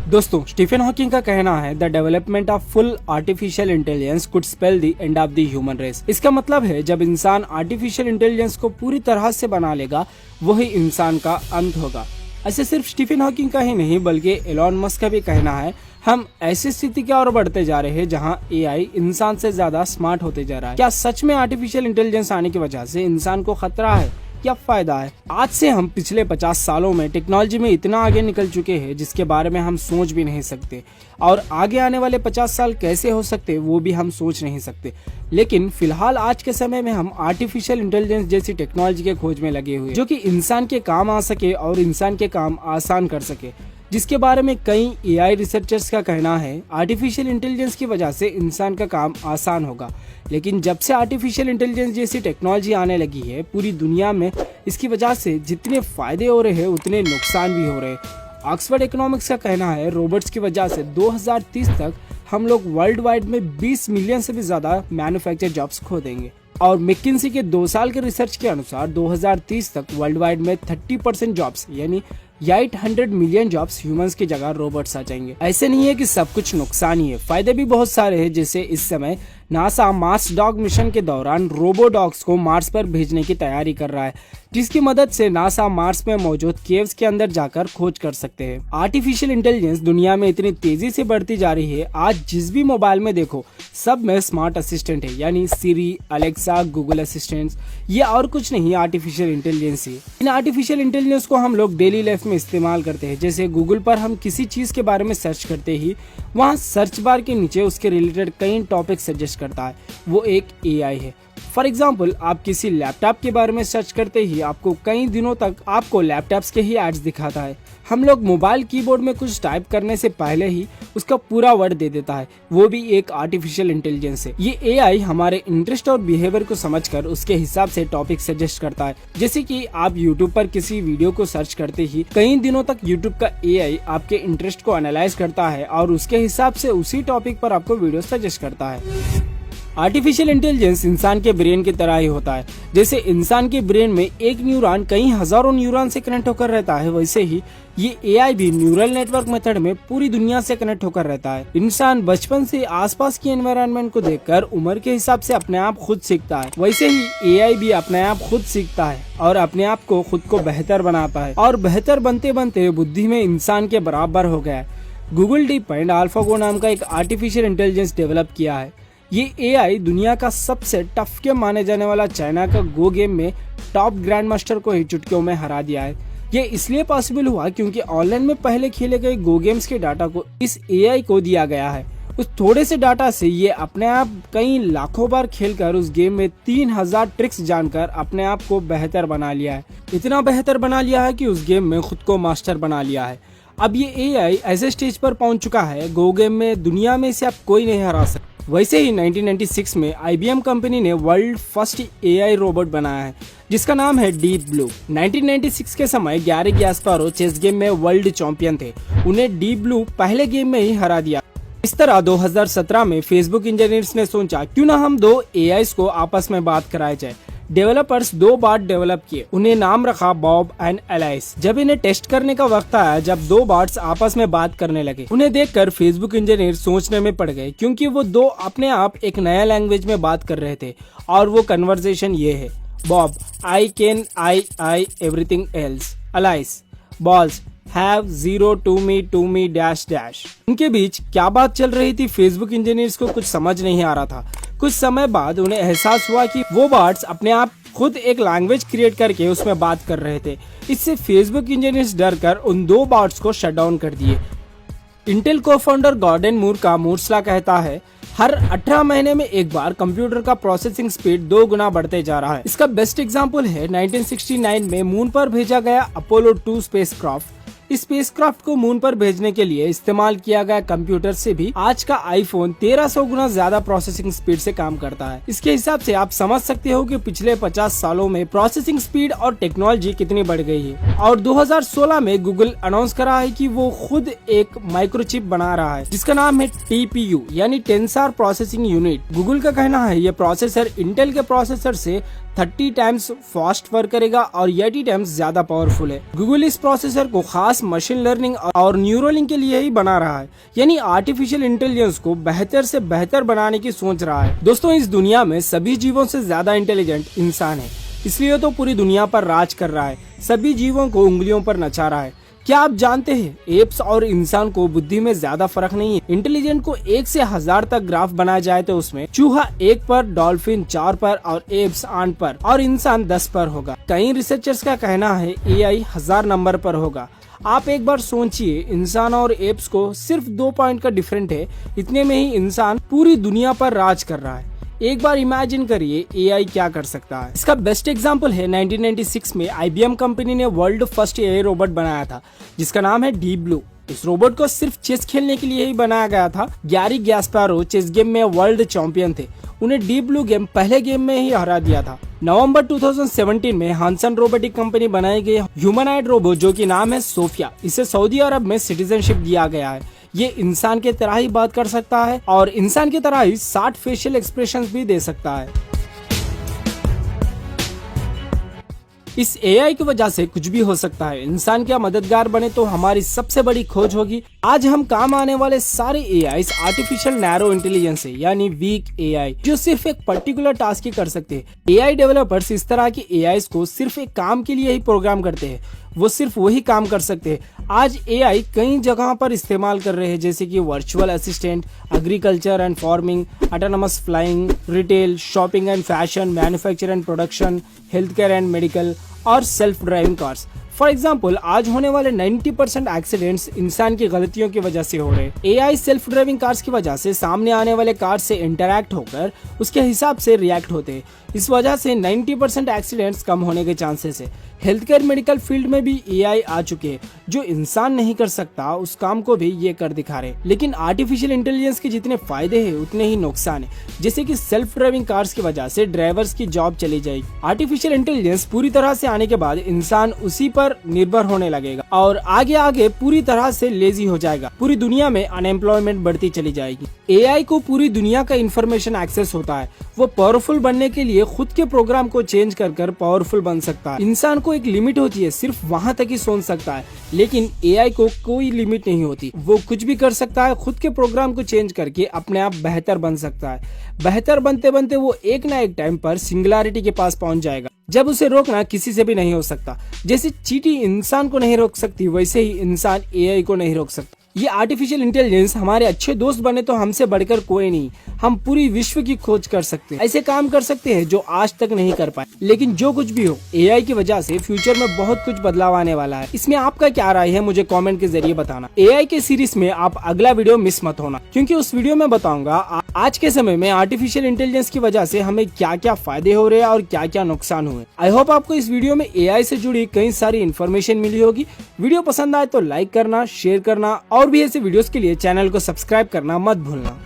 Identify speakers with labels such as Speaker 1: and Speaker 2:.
Speaker 1: दोस्तों, Stephen Hawking का कहना है the development of full artificial intelligence could spell the end of the human race. इसका मतलब है जब इंसान आर्टिफिशियल इंटेलिजेंस को पूरी तरह से बना लेगा वही इंसान का अंत होगा। ऐसे सिर्फ स्टीफन हॉकिंग का ही नहीं बल्कि एलॉन मस्क का भी कहना है हम ऐसी स्थिति की ओर बढ़ते जा रहे हैं जहां एआई इंसान से ज्यादा स्मार्ट होते जा रहा है। क्या सच में आर्टिफिशियल इंटेलिजेंस आने की वजह से इंसान को खतरा है या फायदा है? आज से हम पिछले 50 सालों में टेक्नोलॉजी में इतना आगे निकल चुके हैं जिसके बारे में हम सोच भी नहीं सकते, और आगे आने वाले 50 साल कैसे हो सकते वो भी हम सोच नहीं सकते। लेकिन फिलहाल आज के समय में हम आर्टिफिशियल इंटेलिजेंस जैसी टेक्नोलॉजी के खोज में लगे हुए जो कि इंसान के काम आ सके और इंसान के काम आसान कर सके, जिसके बारे में कई एआई रिसर्चर्स का कहना है आर्टिफिशियल इंटेलिजेंस की वजह से इंसान का काम आसान होगा। लेकिन जब से आर्टिफिशियल इंटेलिजेंस जैसी टेक्नोलॉजी आने लगी है पूरी दुनिया में इसकी वजह से जितने फायदे हो रहे हैं उतने नुकसान भी हो रहे हैं। ऑक्सफोर्ड इकोनॉमिक्स का कहना है रोबोट्स की वजह से 2030 तक हम लोग वर्ल्ड वाइड में 20 मिलियन से भी ज्यादा मैन्युफैक्चर जॉब्स खो देंगे। और मैकिन्सी के 2 साल के रिसर्च के अनुसार 2030 तक वर्ल्ड वाइड में 30% जॉब्स यानी 800 मिलियन जॉब्स ह्यूमंस की जगह रोबोट्स आ जाएंगे। ऐसे नहीं है कि सब कुछ नुकसान ही है, फायदे भी बहुत सारे हैं। जैसे इस समय नासा मार्स डॉग मिशन के दौरान रोबो डॉग्स को मार्स पर भेजने की तैयारी कर रहा है, जिसकी मदद से नासा मार्स में मौजूद केव्स के अंदर जाकर खोज कर सकते हैं। आर्टिफिशियल इंटेलिजेंस दुनिया में इतनी तेजी से बढ़ती जा रही है, आज जिस भी मोबाइल में देखो सब में स्मार्ट असिस्टेंट है, यानी सिरी, अलेक्सा, गूगल असिस्टेंट। ये और कुछ नहीं आर्टिफिशियल इंटेलिजेंस है। इन आर्टिफिशियल इंटेलिजेंस को हम लोग डेली लाइफ में इस्तेमाल करते हैं। जैसे गूगल पर हम किसी चीज के बारे में सर्च करते ही वहाँ सर्च बार के नीचे उसके रिलेटेड कई टॉपिक सजेस्ट करता है, वो एक एआई है। फॉर एग्जाम्पल आप किसी लैपटॉप के बारे में सर्च करते ही आपको कई दिनों तक आपको लैपटॉप्स के ही एड्स दिखाता है। हम लोग मोबाइल कीबोर्ड में कुछ टाइप करने से पहले ही उसका पूरा वर्ड दे देता है, वो भी एक आर्टिफिशियल इंटेलिजेंस है। ये एआई हमारे इंटरेस्ट और बिहेवियर को समझकर उसके हिसाब से टॉपिक सजेस्ट करता है। जैसे कि आप यूट्यूब पर किसी वीडियो को सर्च करते ही कई दिनों तक यूट्यूब का एआई आपके इंटरेस्ट को एनालाइज करता है और उसके हिसाब से उसी टॉपिक पर आपको वीडियो सजेस्ट करता है। आर्टिफिशियल इंटेलिजेंस इंसान के ब्रेन की तरह ही होता है। जैसे इंसान के ब्रेन में एक न्यूरॉन कई हजारों न्यूरॉन से कनेक्ट होकर रहता है, वैसे ही ये एआई भी न्यूरल नेटवर्क मेथड में पूरी दुनिया से कनेक्ट होकर रहता है। इंसान बचपन से आसपास की एनवायरनमेंट को देखकर उम्र के हिसाब से अपने आप खुद सीखता है, वैसे ही एआई भी अपने आप खुद सीखता है और अपने आप को खुद को बेहतर बनाता है, और बेहतर बनते बनते बुद्धि में इंसान के बराबर हो गया है। गूगल डीप माइंड AlphaGo नाम का एक आर्टिफिशियल इंटेलिजेंस डेवलप किया है। ये एआई दुनिया का सबसे टफ गेम माने जाने वाला चाइना का गो गेम में टॉप ग्रैंड मास्टर को ही चुटकियों में हरा दिया है। ये इसलिए पॉसिबल हुआ क्योंकि ऑनलाइन में पहले खेले गए गो गेम्स के डाटा को इस एआई को दिया गया है। उस थोड़े से डाटा से ये अपने आप कई लाखों बार खेलकर उस गेम में 3000 ट्रिक्स जानकर अपने आप को बेहतर बना लिया है। इतना बेहतर बना लिया है कि उस गेम में खुद को मास्टर बना लिया है। अब ये एआई ऐसे स्टेज पर पहुंच चुका है गो गेम में दुनिया में से अब कोई नहीं हरा सकता। वैसे ही 1996 में IBM कंपनी ने वर्ल्ड फर्स्ट एआई रोबोट बनाया है जिसका नाम है डीप ब्लू। 1996 के समय गैरी कास्पारोव चेस गेम में वर्ल्ड चैंपियन थे, उन्हें डीप ब्लू पहले गेम में ही हरा दिया। इस तरह 2017 में फेसबुक इंजीनियर्स ने सोचा क्यों ना हम 2 एआईज को आपस में बात कराया जाए। डेवलपर्स 2 बार डेवलप किए, उन्हें नाम रखा बॉब एंड एलाइस। जब इन्हें टेस्ट करने का वक्त आया, जब 2 बॉट्स आपस में बात करने लगे, उन्हें देखकर फेसबुक इंजीनियर सोचने में पड़ गए क्योंकि वो 2 अपने आप एक नया लैंग्वेज में बात कर रहे थे और वो कन्वर्सेशन ये है, Bob I everything else, alias balls have 0 to me dash dash। उनके बीच क्या बात चल रही थी फेसबुक इंजीनियर्स को कुछ समझ नहीं आ रहा था। कुछ समय बाद उन्हें एहसास हुआ कि वो बॉट्स अपने आप खुद एक लैंग्वेज क्रिएट करके उसमें बात कर रहे थे। इससे फेसबुक इंजीनियर्स डर कर उन 2 बॉट्स को शट डाउन कर दिए। इंटेल को फाउंडर गॉर्डन मूर का मूर्स लॉ कहता है हर 18 महीने में एक बार कंप्यूटर का प्रोसेसिंग स्पीड 2 गुना बढ़ते जा रहा है। इसका बेस्ट एग्जांपल है 1969 में मून पर भेजा गया अपोलो 2 स्पेसक्राफ्ट। इस स्पेसक्राफ्ट को मून पर भेजने के लिए इस्तेमाल किया गया कंप्यूटर से भी आज का आईफोन 1300 गुना ज्यादा प्रोसेसिंग स्पीड से काम करता है। इसके हिसाब से आप समझ सकते हो कि पिछले 50 सालों में प्रोसेसिंग स्पीड और टेक्नोलॉजी कितनी बढ़ गई है। और 2016 में गूगल अनाउंस करा है कि वो खुद एक माइक्रोचिप बना रहा है जिसका नाम है TPU यानी टेंसर प्रोसेसिंग यूनिट। गूगल का कहना है ये प्रोसेसर इंटेल के प्रोसेसर से 30 टाइम्स फास्ट वर्क करेगा और 80 टाइम्स ज्यादा पावरफुल है। गूगल इस प्रोसेसर को खास मशीन लर्निंग और न्यूरोलिंक के लिए ही बना रहा है, यानी आर्टिफिशियल इंटेलिजेंस को बेहतर से बेहतर बनाने की सोच रहा है। दोस्तों, इस दुनिया में सभी जीवों से ज्यादा इंटेलिजेंट इंसान है, इसलिए तो पूरी दुनिया पर राज कर रहा है, सभी जीवों को उंगलियों पर नचा रहा है। क्या आप जानते हैं एप्स और इंसान को बुद्धि में ज्यादा फर्क नहीं है। इंटेलिजेंट को 1 से 1000 तक ग्राफ बनाया जाए तो उसमें चूहा 1 पर, डॉल्फिन 4 पर और एप्स 8 पर और इंसान 10 पर होगा। कई रिसर्चर्स का कहना है AI 1000 नंबर पर होगा। आप एक बार सोचिए, इंसान और एप्स को सिर्फ 2 पॉइंट का डिफरेंट है, इतने में ही इंसान पूरी दुनिया पर राज कर रहा है। एक बार इमेजिन करिए AI क्या कर सकता है। इसका बेस्ट एग्जांपल है 1996 में IBM कंपनी ने वर्ल्ड फर्स्ट AI रोबोट बनाया था, जिसका नाम है डीप ब्लू। इस रोबोट को सिर्फ चेस खेलने के लिए ही बनाया गया था। गैरी गैस्पारो चेस गेम में वर्ल्ड चैंपियन थे, उन्हें डीप ब्लू गेम पहले गेम में ही हरा दिया था। नवंबर 2017 में हानसन रोबोटिक कंपनी बनाई गई ह्यूमनॉइड रोबोट, जो कि नाम है सोफिया, इसे सऊदी अरब में सिटीजनशिप दिया गया है। ये इंसान के तरह ही बात कर सकता है और इंसान की तरह ही 60 फेशियल एक्सप्रेशंस भी दे सकता है। इस AI की वजह से कुछ भी हो सकता है। इंसान क्या मददगार बने तो हमारी सबसे बड़ी खोज होगी। आज हम काम आने वाले सारे AIs आर्टिफिशियल नैरो इंटेलिजेंस है, यानी वीक AI, जो सिर्फ एक पर्टिकुलर टास्क ही कर सकते हैं। AI डेवलपर्स इस तरह की AIs को सिर्फ एक काम के लिए ही प्रोग्राम करते हैं, वो सिर्फ वही काम कर सकते हैं। आज AI कई जगहों पर इस्तेमाल कर रहे हैं, जैसे कि virtual assistant, agriculture and farming, autonomous flying, retail, shopping and fashion, manufacture and production, health care and medical और self driving cars. For example, आज होने वाले 90% एक्सीडेंट्स इंसान की गलतियों की वजह से हो रहे हैं। AI सेल्फ ड्राइविंग कार्स की वजह से सामने आने वाले कार से इंटरैक्ट होकर उसके हिसाब से रिएक्ट होते हैं। इस वजह से 90% एक्सीडेंट्स कम होने के चांसेस है। हेल्थ केयर मेडिकल फील्ड में भी AI आ चुके हैं, जो इंसान नहीं कर सकता उस काम को भी ये कर दिखा रहे। लेकिन आर्टिफिशियल इंटेलिजेंस के जितने फायदे हैं उतने ही नुकसान है, जैसे कि सेल्फ ड्राइविंग कार्स की वजह से ड्राइवर्स की जॉब चली जाएगी। आर्टिफिशियल इंटेलिजेंस पूरी तरह से आने के बाद इंसान उसी पर निर्भर होने लगेगा और आगे आगे पूरी तरह से लेजी हो जाएगा। पूरी दुनिया में अनएम्प्लॉयमेंट बढ़ती चली जाएगी। AI को पूरी दुनिया का इंफॉर्मेशन एक्सेस होता है। वो पावरफुल बनने के लिए खुद के प्रोग्राम को चेंज कर पावरफुल बन सकता है। इंसान को एक लिमिट होती है, सिर्फ वहाँ तक ही सोच सकता है, लेकिन AI को कोई लिमिट नहीं होती। वो कुछ भी कर सकता है, खुद के प्रोग्राम को चेंज करके अपने आप बेहतर बन सकता है। बेहतर बनते बनते वो एक ना एक टाइम पर सिंगुलैरिटी के पास पहुंच जाएगा, जब उसे रोकना किसी से भी नहीं हो सकता। जैसे चींटी इंसान को नहीं रोक सकती, वैसे ही इंसान AI को नहीं रोक सकता। ये आर्टिफिशियल इंटेलिजेंस हमारे अच्छे दोस्त बने तो हमसे बढ़कर कोई नहीं। हम पूरी विश्व की खोज कर सकते हैं, ऐसे काम कर सकते हैं जो आज तक नहीं कर पाए। लेकिन जो कुछ भी हो, AI की वजह से फ्यूचर में बहुत कुछ बदलाव आने वाला है। इसमें आपका क्या राय है, मुझे कमेंट के जरिए बताना। AI के सीरीज में आप अगला वीडियो मिस मत होना, क्योंकि उस वीडियो में बताऊंगा आज के समय में आर्टिफिशियल इंटेलिजेंस की वजह से हमें क्या क्या फायदे हो रहे हैं और क्या क्या नुकसान हुए। आई होप आपको इस वीडियो में AI से जुड़ी कई सारी इन्फॉर्मेशन मिली होगी। वीडियो पसंद आए तो लाइक करना, शेयर करना और भी ऐसे वीडियोस के लिए चैनल को सब्सक्राइब करना मत भूलना।